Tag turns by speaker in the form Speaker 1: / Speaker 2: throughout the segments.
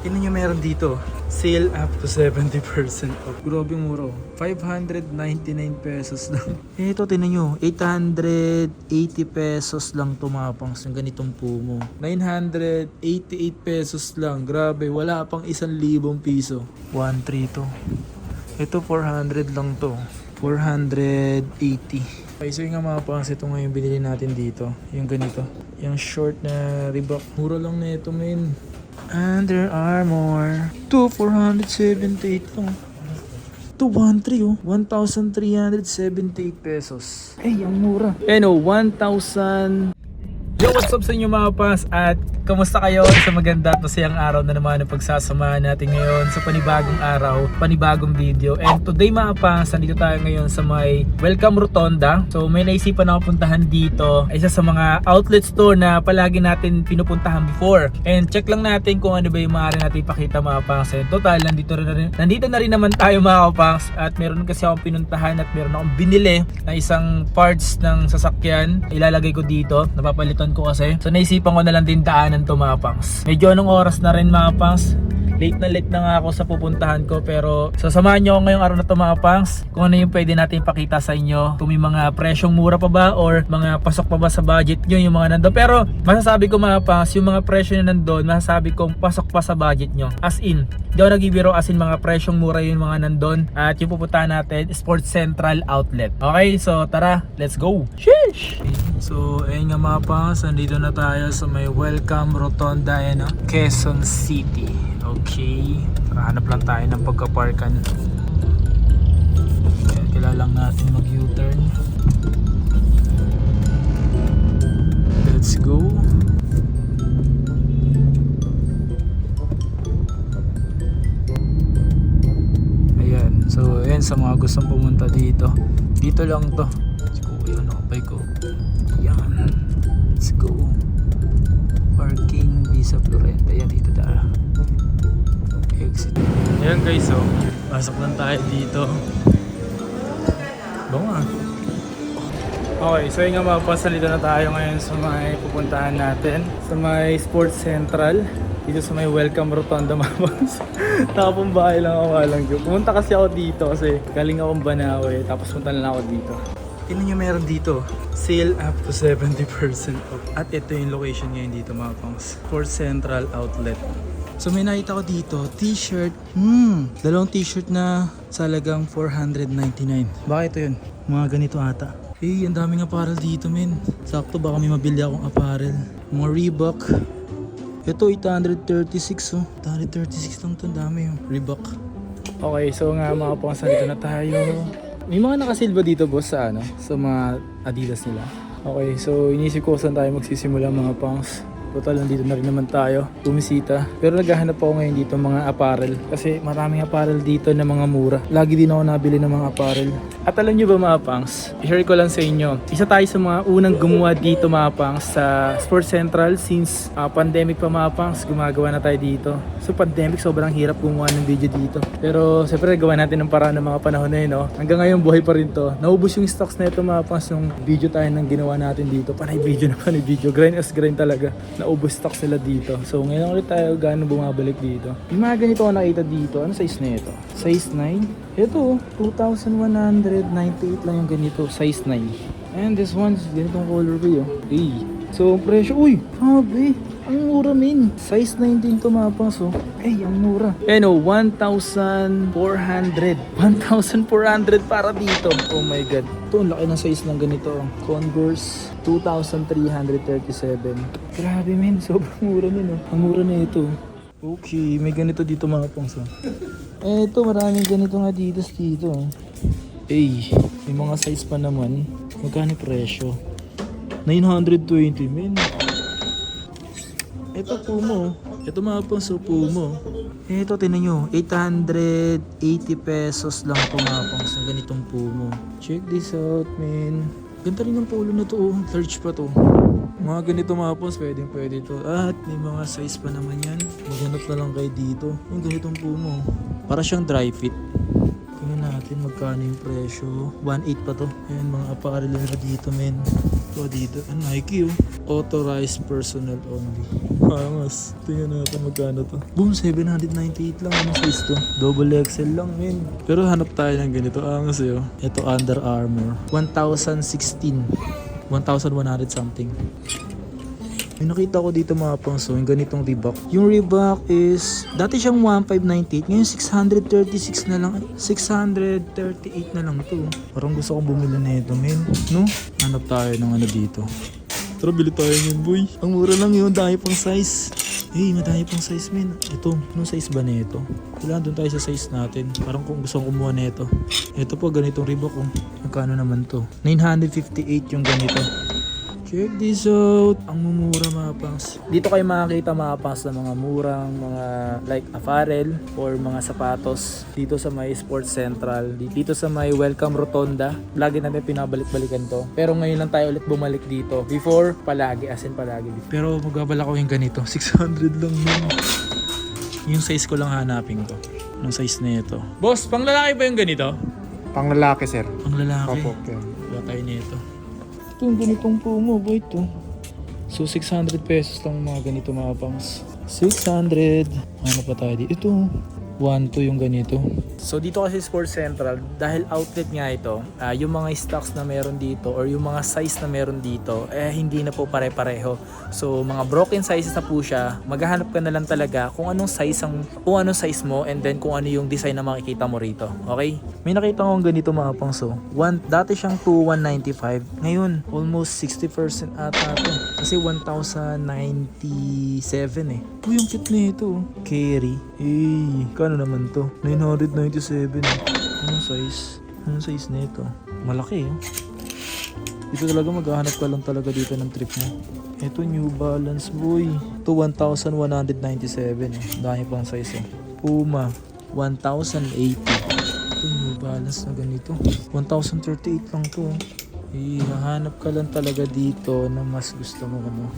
Speaker 1: Tingnan nyo meron dito. Sale up to 70% off. Grabe mura. 599 pesos lang. Ito, tingnan nyo. 880 pesos lang tumapangs yung ganitong Pumo. 988 pesos lang. Grabe, wala pang 1,000 piso. 132. Ito, 400 lang to. 480. Okay, so yung nga mga pangs, ito nga yung binili natin dito. Yung ganito. Yung short na Reebok. Mura lang na ito, men. Under Armour. Ito, 478 lang. Ito, 1,300 oh. 1,378 pesos. Eh, ang mura. Ano, 1,000... Yo, what's up sa inyo mga pas? At kamusta kayo sa maganda at masayang araw na naman ang pagsasamahan natin ngayon sa panibagong araw, panibagong video. And today mga pas, nandito tayo ngayon sa may Welcome Rotonda. So may naisipan ako puntahan dito. Isa sa mga outlet store na palagi natin pinupuntahan before. And check lang natin kung ano ba yung maaari natin ipakita mga pas. And total, nandito na rin naman tayo mga pas. At meron kasi akong pinuntahan at meron akong binili na isang parts ng sasakyan. Ilalagay ko dito, napapalitan ko kasi. So naisipan ko na lang din daanan to mga pangs. Medyo anong oras na rin mga pangs. Late na nga ako sa pupuntahan ko, pero sasamahan nyo ako ngayong araw na to mga pangs kung ano yung pwede natin ipakita sa inyo, kung may mga presyong mura pa ba or mga pasok pa ba sa budget nyo yung mga nandun. Pero masasabi ko mga pangs, yung mga presyo na nandun, masasabi kong pasok pa sa budget nyo, as in, di ako nagbibiro, as in mga presyong mura yung mga nandun. At yung pupuntahan natin, Sports Central Outlet. Okay, so tara, let's go. Sheesh! So ayun nga mga pangs, nandito na tayo sa may Welcome Rotonda, Quezon City. Okay, hanap lang tayo ng pagkaparkan. Kailangan lang natin mag U-turn. Let's go. Ayan, so ayan sa mga gustong pumunta dito. Dito lang to. Let's go, yun, okay ko. Ayan, let's go. Parking Visa Florenta. Ayan, dito tayo. Exit. Ayan guys, so pasok lang tayo dito. Bunga. Okay, so yung nga mga pas, dito na tayo ngayon sa may pupuntahan natin sa may Sports Central. Dito sa may Welcome Rotonda mga pas. Nakapumbahay lang ako, walang joke. Pumunta kasi ako dito kasi galing akong Banawe, tapos punta lang ako dito. Tingnan nyo meron dito, sale up to 70% off. At ito yung location ngayon dito mga pangs, Sports Central Outlet. So may nakita ko dito, t-shirt. Dalawang t-shirt na sa halagang 499. Baka ito yun, mga ganito ata. Eh, ang daming apparel dito men. Sakto baka may mabili akong apparel. Mga Reebok. Ito 836 oh. 836 lang ito, dami yung Reebok. Okay, so nga mga pangas, dito na tayo. May mga nakasilba dito boss sa sa mga Adidas nila. Okay, so inisip ko saan tayo magsisimula mga pangs. Total, nandito na rin naman tayo bumisita. Pero naghahanap ako ngayon dito mga apparel. Kasi maraming apparel dito na mga mura. Lagi din ako nabili ng mga apparel. At alam nyo ba mga pangs, i-share ko lang sa inyo. Isa tayo sa mga unang gumawa dito mga pangs sa Sports Central since pandemic pa mga pangs. Gumagawa na tayo dito. So pandemic, sobrang hirap gumawa ng video dito. Pero siyempre gawa natin ng paraan ng mga panahon na yun. No? Hanggang ngayon buhay pa rin to. Naubos yung stocks na ito mga pangs. Yung video tayo nang ginawa natin dito. Panay video na panay video. Grind as grind talaga. Naubos stocks nila dito. So ngayon ulit tayo gano'n bumabalik dito. Yung mga ganito ko nakita dito. Ano size na ito? Size 9? Ito, 2,198 lang yung ganito. Size 9. And this one's ganitong colorway oh. Hey. So presyo, uy! Sabi! Ang mura min. Size 19 to mga pangs oh. Ay, ang mura. Ano, 1,400. 1,400 para dito. Oh my god. Ito, ang laki ng size ng ganito. Converse, 2,337. Grabe min, sobrang mura min oh. Ang mura na ito. Okay, may ganito dito mga pangs oh. Ito, maraming ganito nga Adidas dito oh. Ay, may mga size pa naman. Magkano presyo? 920 min. Ito Pumo. Ito mga pangs oh, Pumo. Ito, tinan nyo, 880 pesos lang ito mga pangs ng ganitong Pumo. Check this out, man. Ganda rin yung polo na to, oh. Large pa to. Mga ganito mga pangs, pwede to. At may mga size pa naman yan. Maghanap na lang kayo dito. Yung ganitong Pumo. Para siyang dry fit. Tingnan natin magkano yung presyo. 1.8 pa to. Ayan, mga apparel na dito, men. Ito dito. Nike, oh. Authorized personnel only. Angas. Tingnan natin magkano to. Boom, 798 lang. Anong size to? Double XL lang, men. Pero hanap tayo ng ganito. Angas, eh, oh. Ito, Under Armour. 1,016. 1,100 something. May nakita ko dito mga pangso, yung ganitong Reebok. Yung Reebok is, dati siyang 1,598, ngayon 636 na lang, 638 na lang to. Parang gusto kong bumili na ito, men. No? Hanap tayo ng ano dito. Tara, bili tayo yun, boy. Ang mura lang yun, dahil pang size. Hey, madami pang size, men. Ito, anong size ba na ito? Kailangan doon tayo sa size natin. Parang kung gusto kong kumuha na ito. Ito po, ganitong Reebok, oh. Magkano naman to? 958 yung ganito. Check this out. Ang mumura mga pangs. Dito kayo makakita mga pangs ng mga murang mga like apparel or mga sapatos dito sa may Sports Central, dito sa may Welcome Rotonda. Lagi natin pinabalik-balikan to. Pero ngayon lang tayo ulit bumalik dito. Before, palagi. As in palagi. Pero magbabalak ko yung ganito. 600 lang yun. Yung size ko lang hanapin ko. Anong size na ito? Boss, pang lalaki ba yung ganito?
Speaker 2: Pang lalaki, sir.
Speaker 1: Pang lalaki.
Speaker 2: Opo, okay.
Speaker 1: Wala tayo nito. Ito yung ganitong Puma, boy, ito. So, 600 pesos lang mga ganito mga pangs. 600. Ano pa tayo dito? Ito. 1-2 yung ganito. So, dito kasi Sports Central, dahil outlet nga ito, yung mga stocks na meron dito or yung mga size na meron dito, hindi na po pare-pareho. So, mga broken sizes na po siya. Maghahanap ka na lang talaga kung anong size mo and then kung ano yung design na makikita mo rito. Okay? May nakita akong ganito mga pangso. Dati siyang 2,195. Ngayon, almost 60% ata ito. Kasi 1,097 eh. Yung cute na ito. Carry. Kano naman to? 997 eh. Anong size? Anong size na ito? Malaki eh. Dito talaga maghahanap ka lang talaga dito ng trip mo. Ito New Balance, boy. Ito 1,197 eh. Dami pang size eh. Puma 1,080. Ito New Balance na ganito. 1,038 lang to. Hahanap ka lang talaga dito na mas gusto mo ano.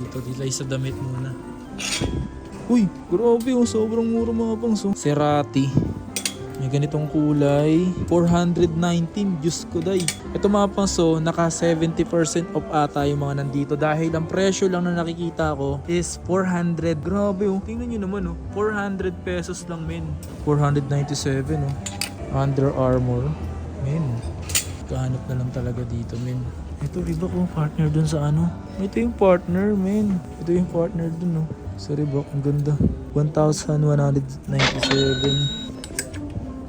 Speaker 1: Dito sa damit muna. Uy, grabe oh, sobrang mura mga pangso. Cerati. May ganitong kulay. 419, Diyos ko day. Ito mga pangso, naka 70% off ata yung mga nandito. Dahil ang presyo lang na nakikita ko is 400. Grabe oh, tingnan nyo naman oh. 400 pesos lang men. 497 oh. Under Armour. Men. Kahanap na lang talaga dito men. Ito Reebok oh, partner dun sa ano. Ito yung partner men. Ito yung partner dun oh. Sa Reebok, ang ganda. 1,197.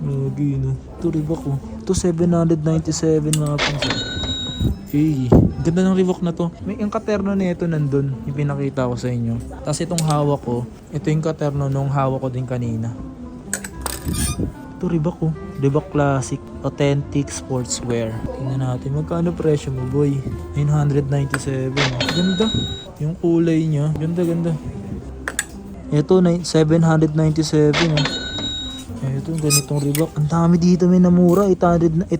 Speaker 1: Lagi no. Ito Reebok oh. Ito 797 mga pangsa. Hey, ganda ng Reebok na to. May yung katerno na ito nandun. Yung pinakita ko sa inyo. Tapos itong hawak ko. Ito yung katerno nung hawak ko din kanina. Ito Reebok oh. Reebok Classic Authentic Sportswear. Tingnan natin magkano presyo mo boy. 997. Ganda. Yung kulay niya. Ganda. Ito 797. Ito ganitong Reebok. Ang dami dito may namura. 800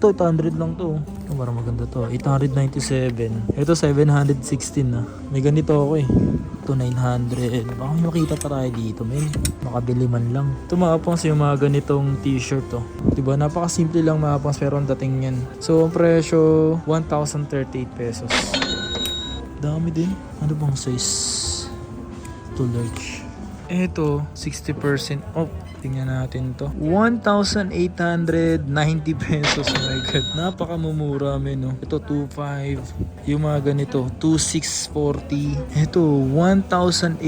Speaker 1: lang to. Ito parang maganda to. 897. Ito 716 na. May ganito ako eh. Ito 900. Baka may makita pa tayo dito men. Makabili man lang. Ito mga pangs yung mga ganitong t-shirt to. Diba napakasimple lang mga pangs pero ang dating yan. So ang presyo 1,038 pesos. Dami din. Ano bang size? Ito large. Ito, 60% off. Tingnan natin to. 1,890 pesos. Oh my God. Napakamumura men, no? Ito, 2,500. Yung mga ganito, 2,640. Ito, 1,890.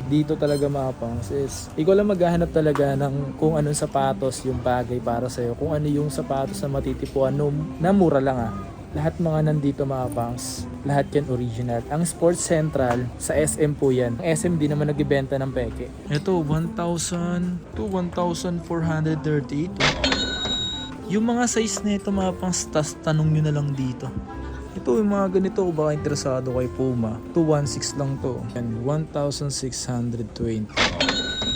Speaker 1: Dito talaga mapang. Sis, ikaw lang maghahanap talaga ng kung anong sapatos yung bagay para sa'yo. Kung ano yung sapatos na matitipuan na mura lang ah. Lahat mga nandito mga pangs, lahat yan original. Ang Sports Central, sa SM po yan. Ang SM di naman nagbibenta ng peke. Ito, 1,000 to 1,438. Yung mga size na ito mga pangs, tanong nyo na lang dito. Ito yung mga ganito, kung baka interesado kay Puma. 216 lang to. And 1,620.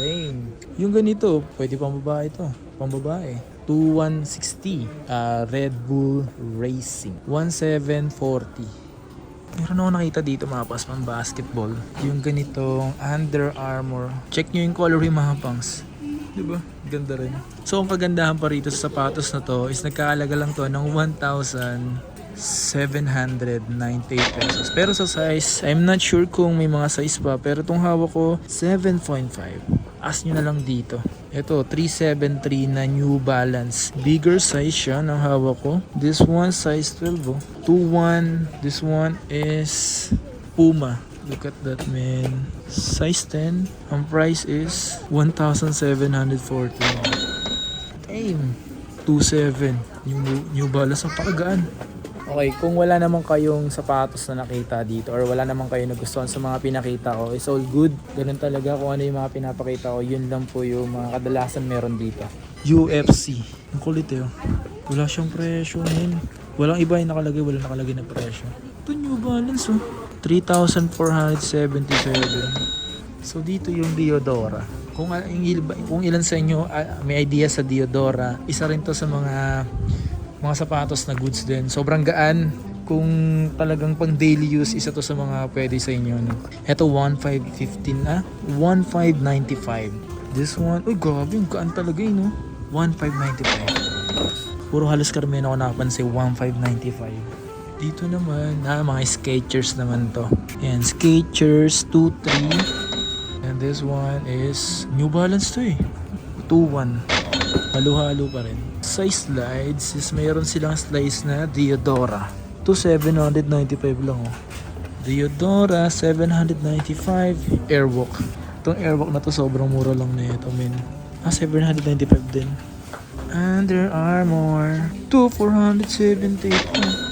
Speaker 1: Dang. Yung ganito, pwede pang babae to. Pang babae. 2,160. Red Bull Racing. 1,740. Meron ako nakita dito mga pas pang basketball. Yung ganitong Under Armour. Check nyo yung color yung mga pangs. Diba? Ganda rin. So, ang kagandahan pa rito sa sapatos na to is nagkaalaga lang to ng 1,798 pesos. Pero sa size, I'm not sure kung may mga size pa. Pero itong hawak ko, 7.5. Ask nyo na lang dito. Ito, 373 na New Balance. Bigger size siya ng hawak ko. This one, size 12 oh. 2.1. This one is Puma. Look at that, man. Size 10. Ang price is 1,740. Damn. 2.7. New Balance ang pakagaan. Okay, kung wala naman kayong sapatos na nakita dito or wala naman kayo nagustuhan sa mga pinakita ko, it's all good. Ganun talaga kung ano yung mga pinapakita ko, yun lang po yung mga kadalasan meron dito. UFC. Ang kulit eh. Wala siyang presyo, man. Walang iba yung nakalagay, walang nakalagay na presyo. Ito New Balance oh. 3,477. So dito yung Diodora. Kung ilan sa inyo may idea sa Diodora, isa rin to sa mga sapatos na goods din. Sobrang gaan. Kung talagang pang daily use, isa to sa mga pwede sa inyo. No? Ito 1,515 na. 1,595. This one, uy grabe, yung gaan talaga no? 1,595. Puro halos karamihan ako nakapansin 1,595. Dito naman, mga Skechers naman to. Ayan, Skechers 2.3. And this one is New Balance to eh. 2.1. Halo-halo pa rin. Size slides is mayroon silang slides na Diodora. To 795 lang oh. Diodora 795 Airwalk. Itong Airwalk na to sobrang mura lang na ito, men. 795 din. Under Armour. 2,478.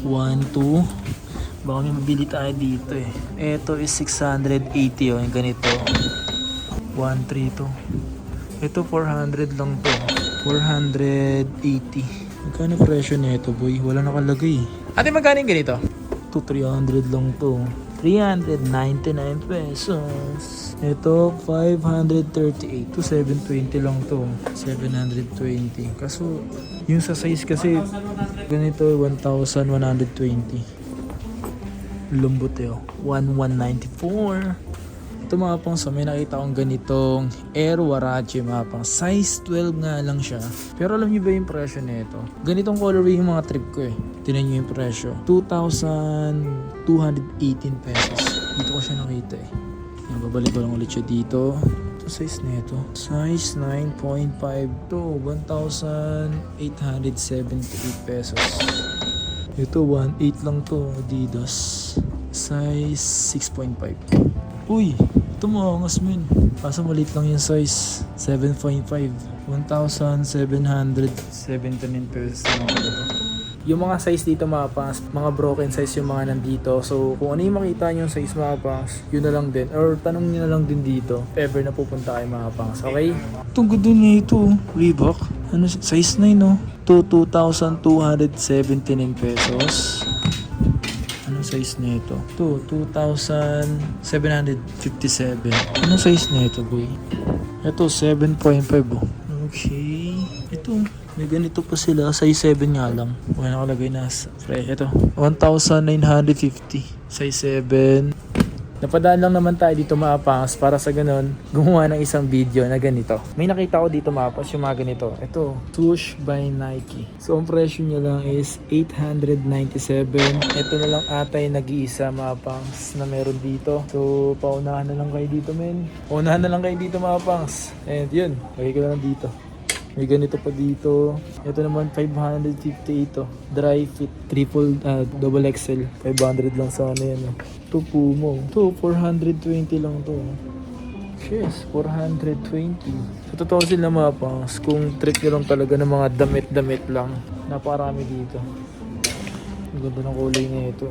Speaker 1: 1, 2. Baka may mabili tayo dito eh. Ito is 680 oh, yung ganito. 1, 3 to. Ito 400 lang to. 480. Magkano presyo nito boy? Wala nakalagay. Ate magkano yung ganito? 300 lang to. 399 pesos. Ito 538 to 720 lang to. 720. Kaso yung sa size kasi ganito 1,120. Lumbot eh oh. 1,194. Ito mga pang sa may nakita kong ganitong Air Warachi mga pang. Size 12 nga lang siya. Pero alam niyo ba yung presyo nito? Ganitong colorway yung mga trip ko eh. Tinan niyo yung presyo. 2,218 pesos. Dito ko siya nakita eh. Yan, babalik ko lang ulit siya dito. Ito size nito. Size 9.5 to 1,878 pesos. Ito 1.8 lang to. Adidas. Size 6.5. Uy, ito maangas men. Kaso maliit lang yung size. 7.5. 1,779 pesos lang ito. Yung mga size dito mga pangs, mga broken size yung mga nandito. So kung ano yung makita nyo yung size mga pangs, yun na lang din. Or tanong nyo na lang din dito if ever na pupunta kayo mga pangs. Okay? Itong ganda na ito. Reebok. Ano, size 9 no? To 2,279 pesos. Anong size nito? Ito, 2,757. Anong size nito, boy? Ito, 7.5 oh. Okay. Ito, may ganito pa sila. Size 7 nga lang. Wala nakalagay na fresh. Ito, 1,950. Size 7. Napadaan lang naman tayo dito maapangas para sa ganun gumawa ng isang video na ganito. May nakita ko dito maapas yung mga ganito. Ito, Swoosh by Nike. So ang presyo niya lang is 897. Ito na lang atay nag-iisa maapangas na meron dito. So paunahan na lang kayo dito men. Paunahan na lang kayo dito maapangas. And yun, lagay ko na lang dito. May ganito pa dito. Ito naman 550 ito. Dry fit. Double XL. 500 lang sana yan. Ito Puma. Ito 420 lang to. Yes, 420. Sa totoo sila mga pangs. Kung trip nyo lang talaga ng mga damit-damit lang. Naparami dito. Ang ganda ng kulay na ito.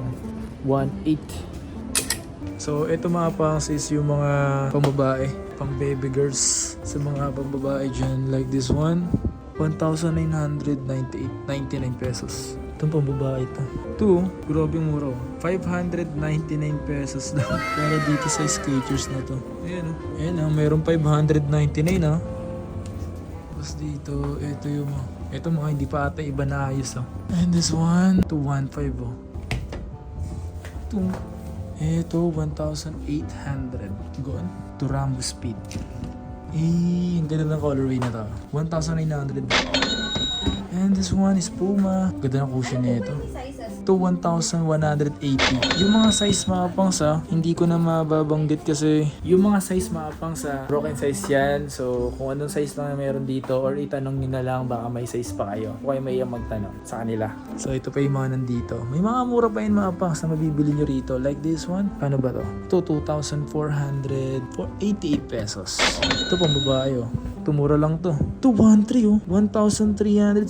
Speaker 1: 1.8. So ito mga pangs is yung mga pambabae, pang baby girls. Sa mga pambabae dyan, like this one, 1,999 pesos. Itong pambabae ito. Ito, grabe mura. 599 pesos lang. Para dito sa Skechers na to. Ayan o. Ayan o, mayroong 599 ah. Tapos dito, ito yung ito mga hindi pa ata iba na ayos oh. And this one, 215 oh. Ito 1,800. Gone to Rambo Speed. Ang ganda ng colorway na to. 1,900. And this one is Puma. Ganda ng cushion nito. To 1,180. Yung mga size mga pangs hindi ko na mababanggit kasi yung mga size mga pangs broken size yan. So kung anong size lang na meron dito or itanong nyo na lang baka may size pa kayo. Kung kayo may magtanong sa kanila. So ito pa yung mga nandito. May mga mura pa yun mga pangs na mabibili nyo rito. Like this one. Ano ba to? Ito 2,488 pesos. Ito pang babae oh. Tumura lang to. 213 oh. 1,378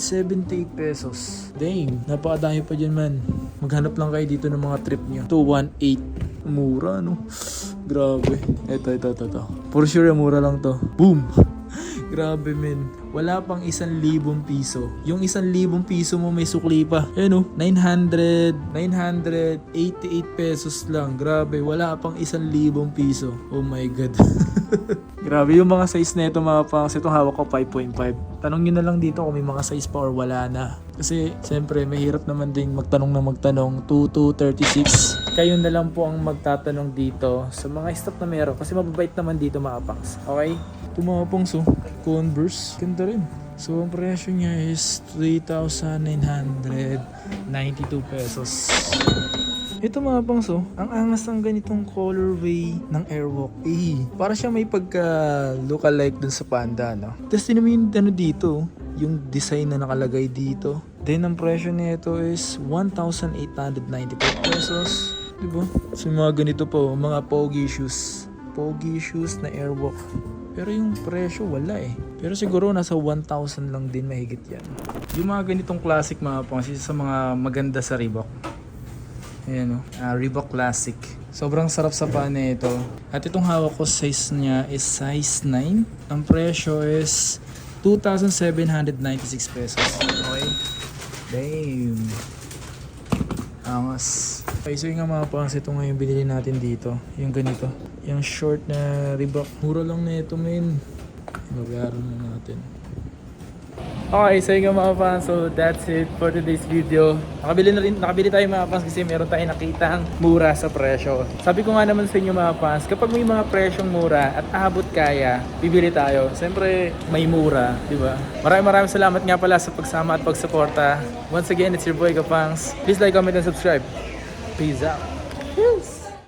Speaker 1: pesos. Dang, napakadami pa dyan man. Maghanap lang kayo dito ng mga trip nyo. 218. Mura no? Grabe. Ito. For sure mura lang to. Boom! Grabe men. Wala pang 1,000 piso. Yung 1,000 piso mo may sukli pa. Ayan o, 988 pesos lang. Grabe, wala pang 1,000 piso. Oh my God. Grabe yung mga size na ito mga pangs. Itong hawak ko 5.5. Tanong nyo na lang dito kung may mga size pa or wala na. Kasi siyempre mahirap naman din magtanong 2 to 36. Kayo na lang po ang magtatanong dito sa mga stock na meron. Kasi mababait naman dito mga pangs. Okay? Ito mga pangs Converse. Ganda rin. So ang presyo niya is 3,992 pesos. Ito mga pangs ang angas ng ganitong colorway ng Airwalk. Para siya may pagka-lookalike dun sa Panda, no? Tapos din naman yung dito, yung design na nakalagay dito. Then ang presyo nito is 1,895 pesos. Diba? So mga ganito po, mga pogi shoes. Pogi shoes na Airwalk. Pero yung presyo wala Pero siguro nasa 1,000 lang din mahigit yan. Yung mga ganitong classic mga pangs, isa sa mga maganda sa Reebok. Ayan Reebok Classic. Sobrang sarap sa paa na ito. At itong hawak ko size niya is size 9. Ang presyo is 2,796 pesos. Okay? Damn. Angas. Okay, so yung mga pangas ito ngayon binili natin dito. Yung ganito. Yung short na Reebok. Mura lang na ito men. Magayaran na natin. Okay, so yung mga fans, so that's it for today's video. Nakabili tayo mga fans kasi meron tayong nakitang mura sa presyo. Sabi ko nga naman sa inyo mga fans, kapag may mga presyong mura at abot kaya, bibili tayo. Siyempre may mura, di ba? Maraming salamat nga pala sa pagsama at pagsuporta. Once again, it's your boy Kapangs. Please like, comment, and subscribe. Peace out. Peace.